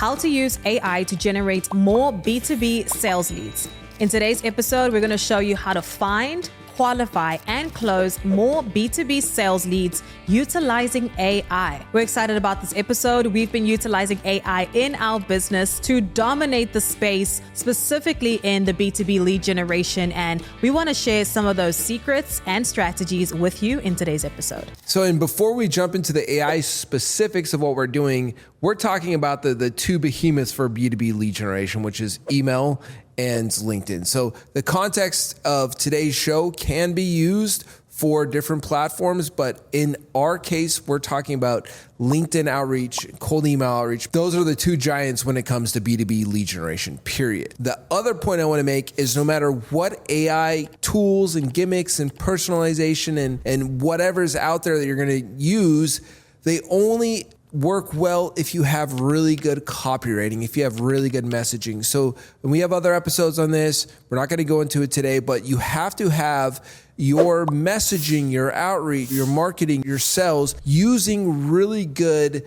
how to use AI to generate more B2B sales leads. In today's episode, we're going to show you how to find, qualify, and close more B2B sales leads utilizing AI. We're excited about this episode. We've been utilizing AI in our business to dominate the space, specifically in the B2B lead generation, and we want to share some of those secrets and strategies with you in today's episode. And before we jump into the AI specifics of what we're doing, we're talking about the two behemoths for B2B lead generation, which is email and LinkedIn. So the context of today's show can be used for different platforms, but in our case, we're talking about LinkedIn outreach, cold email outreach. Those are the two giants when it comes to B2B lead generation, period. The other point I want to make is no matter what AI tools and gimmicks and personalization and whatever's out there that you're going to use, they only work well if you have really good copywriting, if you have really good messaging. So when we have other episodes on this, we're not going to go into it today, but you have to have your messaging, your outreach, your marketing, your sales using really good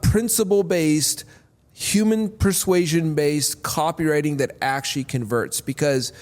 principle-based, human persuasion-based copywriting that actually converts. Because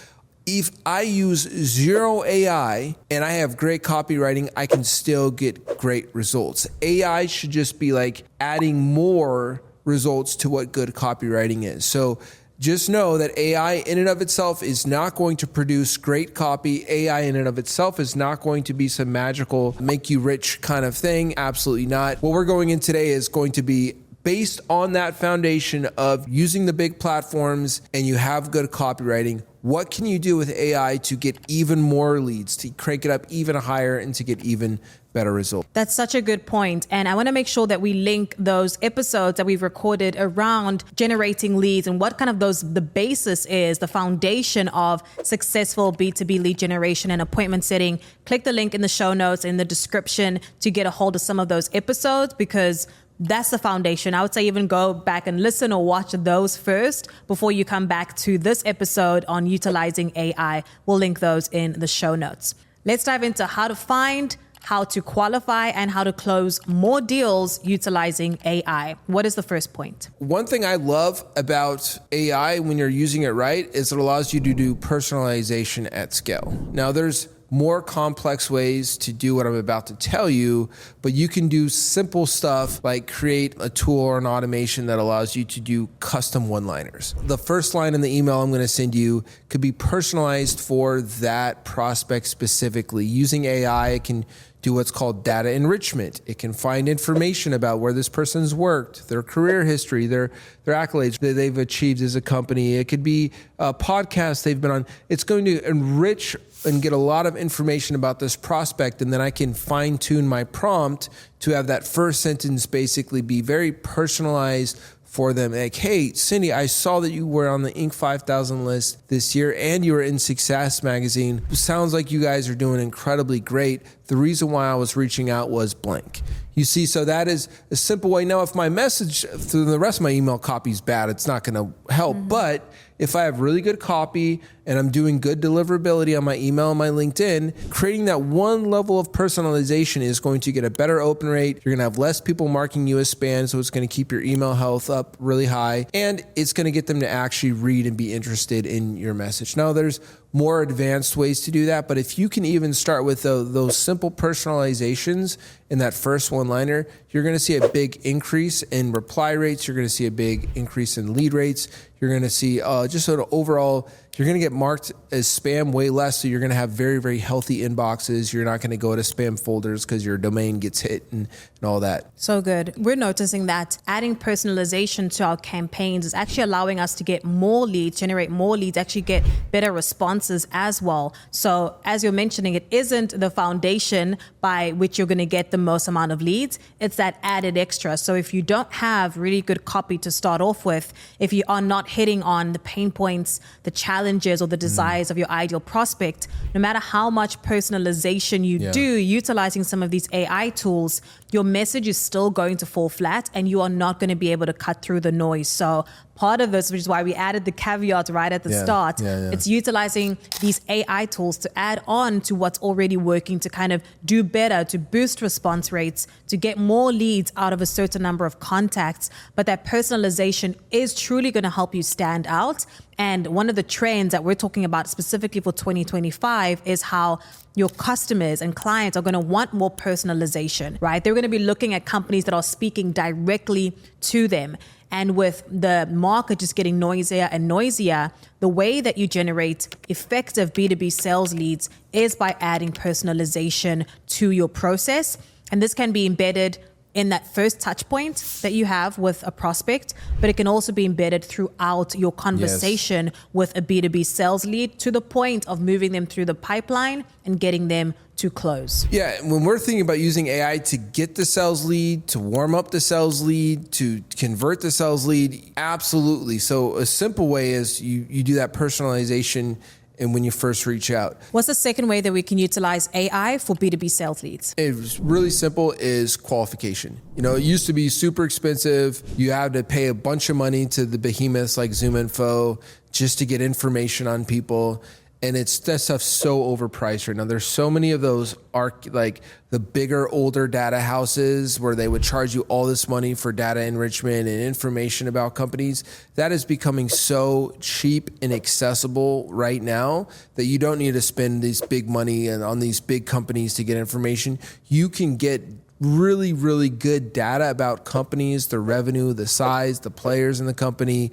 if I use zero AI and I have great copywriting, I can still get great results. AI should just be like adding more results to what good copywriting is. So just know that AI in and of itself is not going to produce great copy. AI in and of itself is not going to be some magical, make you rich kind of thing. Absolutely not. What we're going in today is going to be based on that foundation of using the big platforms and you have good copywriting. What can you do with AI to get even more leads, to crank it up even higher and to get even better results? That's such a good point. And I want to make sure that we link those episodes that we've recorded around generating leads and what kind of the basis is, the foundation of successful B2B lead generation and appointment setting. Click the link in the show notes in the description to get a hold of some of those episodes, because that's the foundation. I would say even go back and listen or watch those first before you come back to this episode on utilizing AI. We'll link those in the show notes. Let's dive into how to find, how to qualify, and how to close more deals utilizing AI. What is the first point? One thing I love about AI when you're using it right is it allows you to do personalization at scale. Now there's more complex ways to do what I'm about to tell you, but you can do simple stuff like create a tool or an automation that allows you to do custom one-liners. The first line in the email I'm going to send you could be personalized for that prospect specifically. Using AI, it can do what's called data enrichment. It can find information about where this person's worked, their career history, their accolades that they've achieved as a company. It could be a podcast they've been on. It's going to enrich and get a lot of information about this prospect, and then I can fine tune my prompt to have that first sentence basically be very personalized for them. Like, hey, Cindy, I saw that you were on the Inc. 5000 list this year and you were in Success magazine. It sounds like you guys are doing incredibly great. The reason why I was reaching out was blank. You see, so that is a simple way. Now, if my message through the rest of my email copy is bad, it's not going to help. But if I have really good copy and I'm doing good deliverability on my email and my LinkedIn, creating that one level of personalization is going to get a better open rate. You're going to have less people marking you as spam, so it's going to keep your email health up really high, and it's going to get them to actually read and be interested in your message. Now, there's more advanced ways to do that, but if you can even start with those simple personalizations in that first one-liner, you're going to see a big increase in reply rates. You're going to see a big increase in lead rates. You're going to see just sort of overall, you're going to get marked as spam way less. So you're going to have very, very healthy inboxes. You're not going to go to spam folders because your domain gets hit and all that. So good. We're noticing that adding personalization to our campaigns is actually allowing us to get more leads, generate more leads, actually get better responses as well. So as you're mentioning, it isn't the foundation by which you're going to get the most amount of leads. It's that added extra. So if you don't have really good copy to start off with, if you are not hitting on the pain points, the challenges or the desires of your ideal prospect, no matter how much personalization you do utilizing some of these AI tools, your message is still going to fall flat and you are not going to be able to cut through the noise. So part of this, which is why we added the caveat right at the start, it's utilizing these AI tools to add on to what's already working to kind of do better, to boost response rates, to get more leads out of a certain number of contacts. But that personalization is truly going to help you stand out. And one of the trends that we're talking about specifically for 2025 is how your customers and clients are going to want more personalization, right? They're going to be looking at companies that are speaking directly to them. And with the market just getting noisier and noisier, the way that you generate effective B2B sales leads is by adding personalization to your process. And this can be embedded in that first touch point that you have with a prospect, but it can also be embedded throughout your conversation with a B2B sales lead to the point of moving them through the pipeline and getting them to close. Yeah, when we're thinking about using AI to get the sales lead, to warm up the sales lead, to convert the sales lead, absolutely. So a simple way is you do that personalization and when you first reach out. What's the second way that we can utilize AI for B2B sales leads? It's really simple is qualification. You know, it used to be super expensive. You had to pay a bunch of money to the behemoths like ZoomInfo just to get information on people. And that stuff's so overpriced right now. There's so many of those like the bigger, older data houses where they would charge you all this money for data enrichment and information about companies. That is becoming so cheap and accessible right now that you don't need to spend this big money on these big companies to get information. You can get really, really good data about companies, the revenue, the size, the players in the company,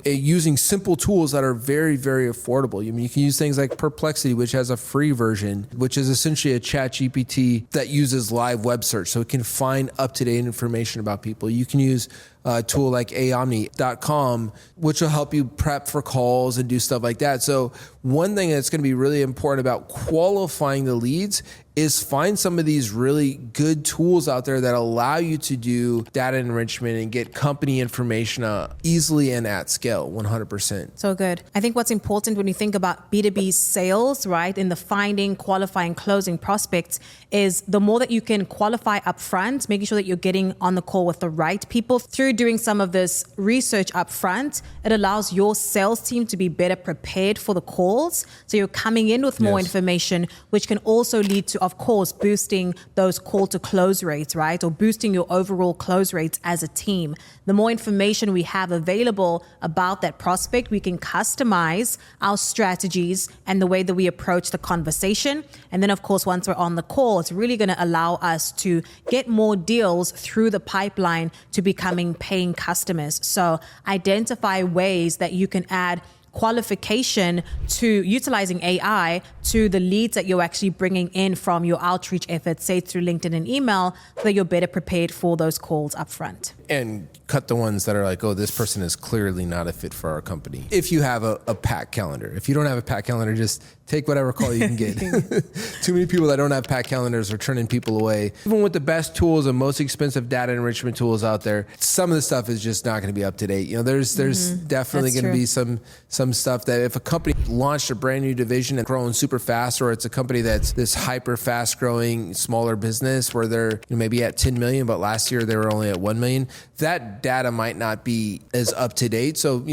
using simple tools that are very, very affordable. I mean, you can use things like Perplexity, which has a free version, which is essentially a chat GPT that uses live web search. So it can find up-to-date information about people. You can use a tool like aomni.com, which will help you prep for calls and do stuff like that. So one thing that's going to be really important about qualifying the leads is find some of these really good tools out there that allow you to do data enrichment and get company information easily and at scale, 100%. So good. I think what's important when you think about B2B sales, right, in the finding, qualifying, closing prospects is the more that you can qualify upfront, making sure that you're getting on the call with the right people. Through doing some of this research upfront, it allows your sales team to be better prepared for the calls. So you're coming in with more information, which can also lead to, of course, boosting those call to close rates, right? Or boosting your overall close rates as a team. The more information we have available about that prospect, we can customize our strategies and the way that we approach the conversation. And then, of course, once we're on the call, it's really going to allow us to get more deals through the pipeline to becoming paying customers. So identify ways that you can add qualification to utilizing AI to the leads that you're actually bringing in from your outreach efforts, say through LinkedIn and email, so that you're better prepared for those calls up front. And cut the ones that are like, oh, this person is clearly not a fit for our company. If you have a packed calendar. If you don't have a packed calendar, just take whatever call you can get. Too many people that don't have packed calendars are turning people away. Even with the best tools and most expensive data enrichment tools out there, some of the stuff is just not going to be up to date. You know, there's definitely going to be some stuff that if a company launched a brand new division and growing super fast, or it's a company that's this hyper fast growing smaller business where they're maybe at 10 million, but last year they were only at 1 million, that data might not be as up to date. So,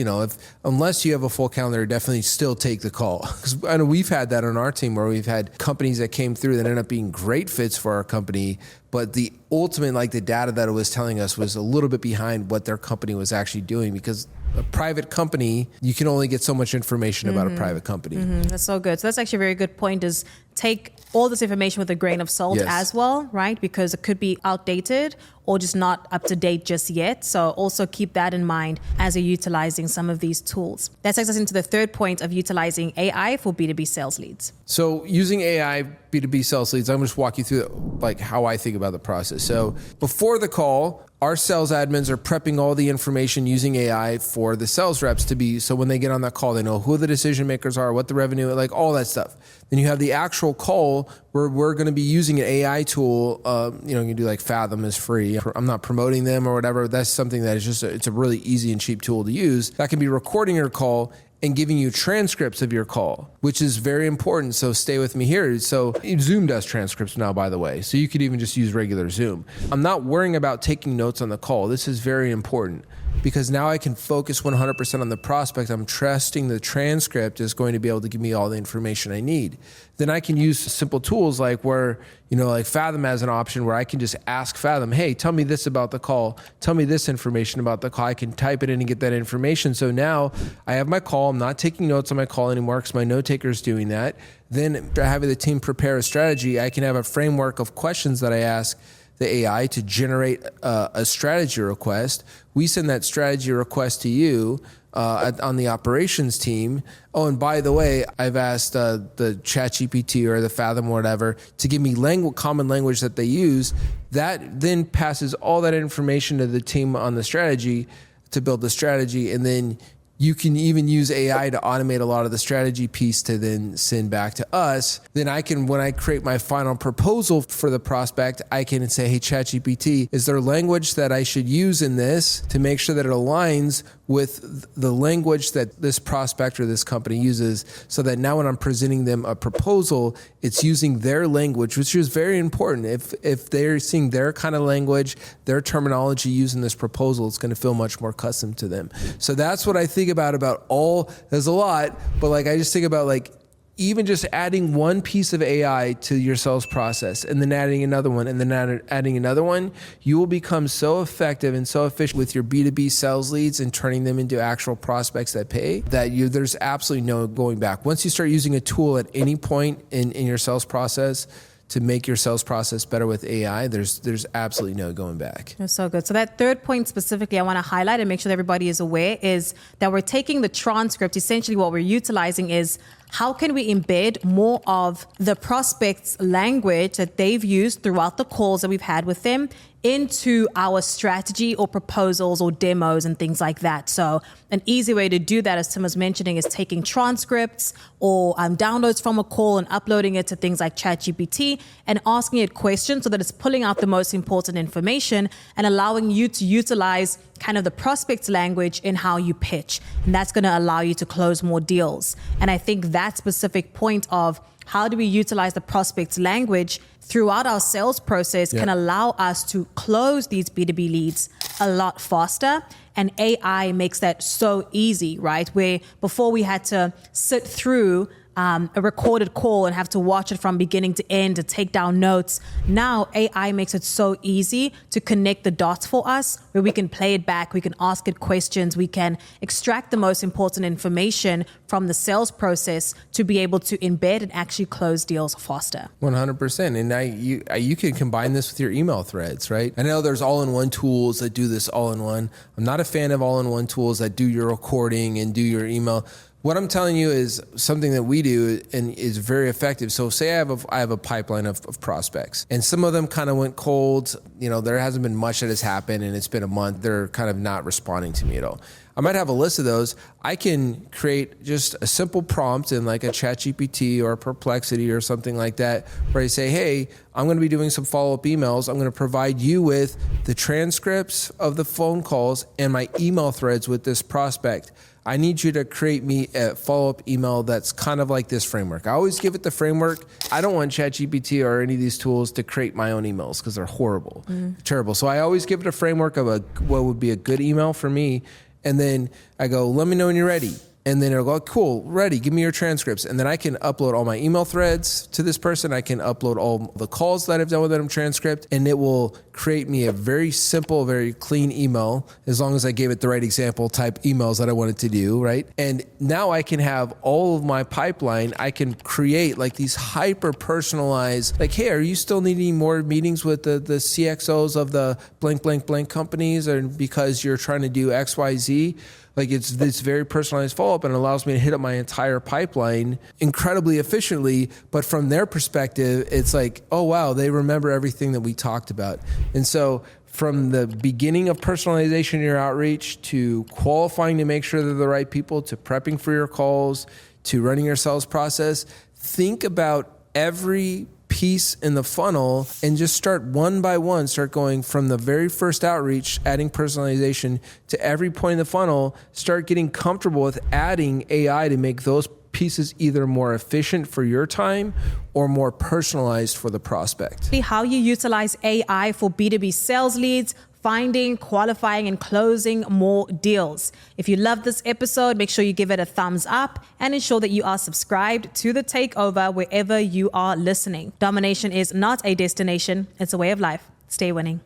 unless you have a full calendar, definitely still take the call. Because I know we've had that on our team where we've had companies that came through that ended up being great fits for our company, but the ultimate, the data that it was telling us was a little bit behind what their company was actually doing, because a private company, you can only get so much information about a private company. That's so good. So that's actually a very good point, is take all this information with a grain of salt as well, right? Because it could be outdated or just not up to date just yet. So also keep that in mind as you're utilizing some of these tools. That takes us into the third point of utilizing AI for B2B sales leads. So using AI B2B sales leads, I'm going to just walk you through how I think about the process. So before the call, our sales admins are prepping all the information using AI for the sales reps to be, so when they get on that call, they know who the decision makers are, what the revenue, like all that stuff. Then you have the actual call where we're going to be using an AI tool. You can do like Fathom is free. I'm not promoting them or whatever. That's something that is just, it's a really easy and cheap tool to use that can be recording your call and giving you transcripts of your call, which is very important. So stay with me here. So Zoom does transcripts now, by the way. So you could even just use regular Zoom. I'm not worrying about taking notes on the call. This is very important because now I can focus 100% on the prospect. I'm trusting the transcript is going to be able to give me all the information I need. Then I can use simple tools like like Fathom has an option where I can just ask Fathom, hey, tell me this about the call. Tell me this information about the call. I can type it in and get that information. So now I have my call. I'm not taking notes on my call anymore because my note taker is doing that. Then after having the team prepare a strategy, I can have a framework of questions that I ask the AI to generate a strategy request. We send that strategy request to you on the operations team. Oh, and by the way, I've asked the ChatGPT or the Fathom or whatever to give me common language that they use. That then passes all that information to the team on the strategy to build the strategy, and then you can even use AI to automate a lot of the strategy piece to then send back to us. Then when I create my final proposal for the prospect, I can say, hey, ChatGPT, is there language that I should use in this to make sure that it aligns with the language that this prospect or this company uses, so that now when I'm presenting them a proposal, it's using their language, which is very important. If they're seeing their kind of language, their terminology used in this proposal, it's going to feel much more custom to them. So that's what I think about all. There's a lot, but I just think about even just adding one piece of AI to your sales process and then adding another one and then adding another one, you will become so effective and so efficient with your B2B sales leads and turning them into actual prospects that pay that there's absolutely no going back. Once you start using a tool at any point in your sales process to make your sales process better with AI, there's absolutely no going back. That's so good. So that third point specifically I want to highlight and make sure that everybody is aware is that we're taking the transcript. Essentially what we're utilizing is how can we embed more of the prospect's language that they've used throughout the calls that we've had with them into our strategy or proposals or demos and things like that. So an easy way to do that, as Tim was mentioning, is taking transcripts or downloads from a call and uploading it to things like ChatGPT and asking it questions so that it's pulling out the most important information and allowing you to utilize kind of the prospect's language in how you pitch. And that's going to allow you to close more deals. And I think that specific point of how do we utilize the prospect's language throughout our sales process can allow us to close these B2B leads a lot faster. And AI makes that so easy, right? Where before we had to sit through a recorded call and have to watch it from beginning to end to take down notes. Now AI makes it so easy to connect the dots for us, where we can play it back, we can ask it questions, we can extract the most important information from the sales process to be able to embed and actually close deals faster. 100%. And now you can combine this with your email threads, right? I know there's all-in-one tools that do this all-in-one. I'm not a fan of all-in-one tools that do your recording and do your email. What I'm telling you is something that we do and is very effective. So say I have a pipeline of prospects and some of them kind of went cold. There hasn't been much that has happened and it's been a month. They're kind of not responding to me at all. I might have a list of those. I can create just a simple prompt in like a ChatGPT or a Perplexity or something like that where I say, hey, I'm going to be doing some follow-up emails. I'm going to provide you with the transcripts of the phone calls and my email threads with this prospect. I need you to create me a follow-up email that's kind of like this framework. I always give it the framework. I don't want ChatGPT or any of these tools to create my own emails because they're horrible, terrible. So I always give it a framework of what would be a good email for me. And then I go, let me know when you're ready. And then it'll go, cool, ready, give me your transcripts. And then I can upload all my email threads to this person. I can upload all the calls that I've done with them transcript, and it will create me a very simple, very clean email, as long as I gave it the right example type emails that I wanted to do, right? And now I can have all of my pipeline. I can create like these hyper personalized, like, hey, are you still needing more meetings with the CXOs of the blank, blank, blank companies, or because you're trying to do X, Y, Z? Like it's this very personalized follow-up, and it allows me to hit up my entire pipeline incredibly efficiently. But from their perspective, it's like, oh, wow, they remember everything that we talked about. And so from the beginning of personalization in your outreach to qualifying to make sure they're the right people, to prepping for your calls, to running your sales process. Think about every piece in the funnel and just start one by one, start going from the very first outreach, adding personalization to every point in the funnel, start getting comfortable with adding AI to make those pieces either more efficient for your time or more personalized for the prospect. How you utilize AI for B2B sales leads, finding, qualifying, and closing more deals. If you love this episode, make sure you give it a thumbs up and ensure that you are subscribed to The Takeover wherever you are listening. Domination is not a destination, it's a way of life. Stay winning.